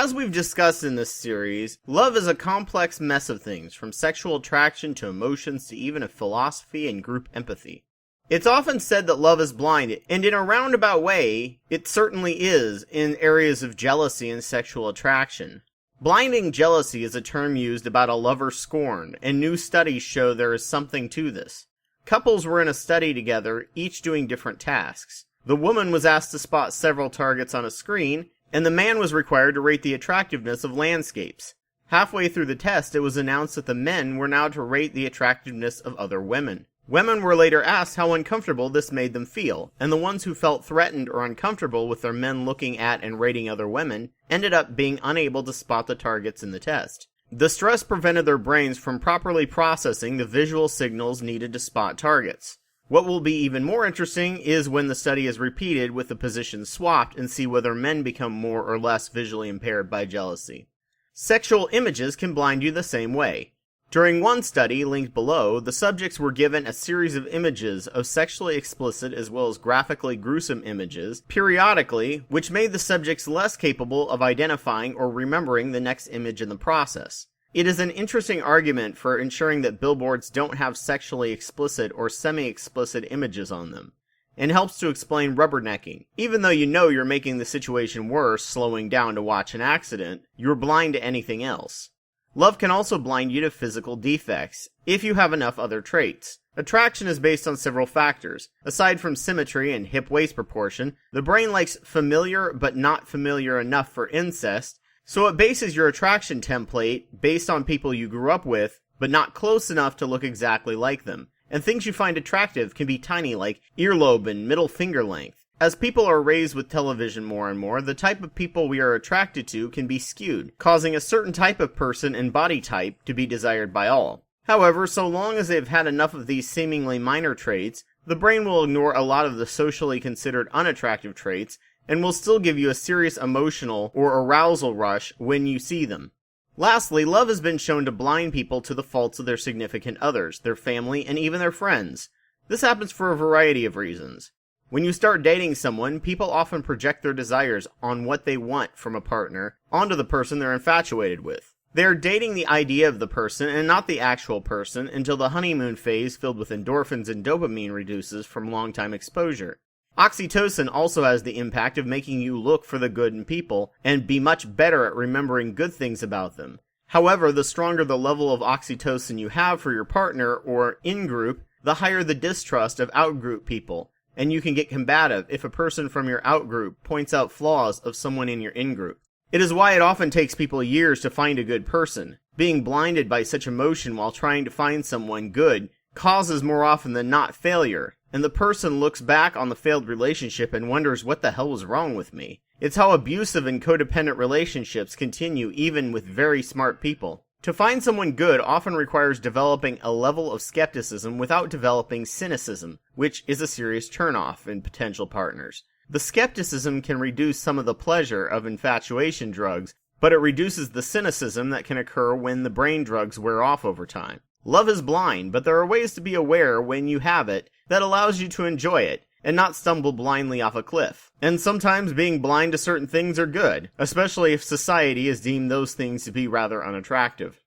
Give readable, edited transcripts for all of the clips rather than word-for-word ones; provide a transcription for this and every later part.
As we've discussed in this series, love is a complex mess of things, from sexual attraction to emotions to even a philosophy and group empathy. It's often said that love is blind, and in a roundabout way, it certainly is in areas of jealousy and sexual attraction. Blinding jealousy is a term used about a lover's scorn, and new studies show there is something to this. Couples were in a study together, each doing different tasks. The woman was asked to spot several targets on a screen, and the man was required to rate the attractiveness of landscapes. Halfway through the test, it was announced that the men were now to rate the attractiveness of other women. Women were later asked how uncomfortable this made them feel, and the ones who felt threatened or uncomfortable with their men looking at and rating other women ended up being unable to spot the targets in the test. The stress prevented their brains from properly processing the visual signals needed to spot targets. What will be even more interesting is when the study is repeated with the positions swapped and see whether men become more or less visually impaired by jealousy. Sexual images can blind you the same way. During one study, linked below, the subjects were given a series of images of sexually explicit as well as graphically gruesome images, periodically, which made the subjects less capable of identifying or remembering the next image in the process. It is an interesting argument for ensuring that billboards don't have sexually explicit or semi-explicit images on them, and helps to explain rubbernecking. Even though you know you're making the situation worse slowing down to watch an accident, you're blind to anything else. Love can also blind you to physical defects, if you have enough other traits. Attraction is based on several factors. Aside from symmetry and hip-waist proportion, the brain likes familiar but not familiar enough for incest, so it bases your attraction template based on people you grew up with, but not close enough to look exactly like them. And things you find attractive can be tiny, like earlobe and middle finger length. As people are raised with television more and more, the type of people we are attracted to can be skewed, causing a certain type of person and body type to be desired by all. However, so long as they've had enough of these seemingly minor traits, the brain will ignore a lot of the socially considered unattractive traits, and will still give you a serious emotional or arousal rush when you see them. Lastly, love has been shown to blind people to the faults of their significant others, their family, and even their friends. This happens for a variety of reasons. When you start dating someone, people often project their desires on what they want from a partner onto the person they're infatuated with. They are dating the idea of the person and not the actual person until the honeymoon phase filled with endorphins and dopamine reduces from long-time exposure. Oxytocin also has the impact of making you look for the good in people and be much better at remembering good things about them. However, the stronger the level of oxytocin you have for your partner or in-group, the higher the distrust of out-group people. And you can get combative if a person from your out-group points out flaws of someone in your in-group. It is why it often takes people years to find a good person. Being blinded by such emotion while trying to find someone good causes more often than not failure, and the person looks back on the failed relationship and wonders what the hell was wrong with me. It's how abusive and codependent relationships continue even with very smart people. To find someone good often requires developing a level of skepticism without developing cynicism, which is a serious turnoff in potential partners. The skepticism can reduce some of the pleasure of infatuation drugs, but it reduces the cynicism that can occur when the brain drugs wear off over time. Love is blind, but there are ways to be aware when you have it that allows you to enjoy it, and not stumble blindly off a cliff. And sometimes being blind to certain things are good, especially if society has deemed those things to be rather unattractive.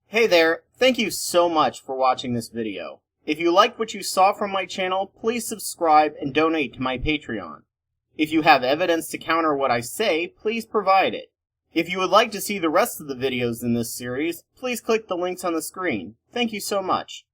Hey there, thank you so much for watching this video. If you liked what you saw from my channel, please subscribe and donate to my Patreon. If you have evidence to counter what I say, please provide it. If you would like to see the rest of the videos in this series, please click the links on the screen. Thank you so much.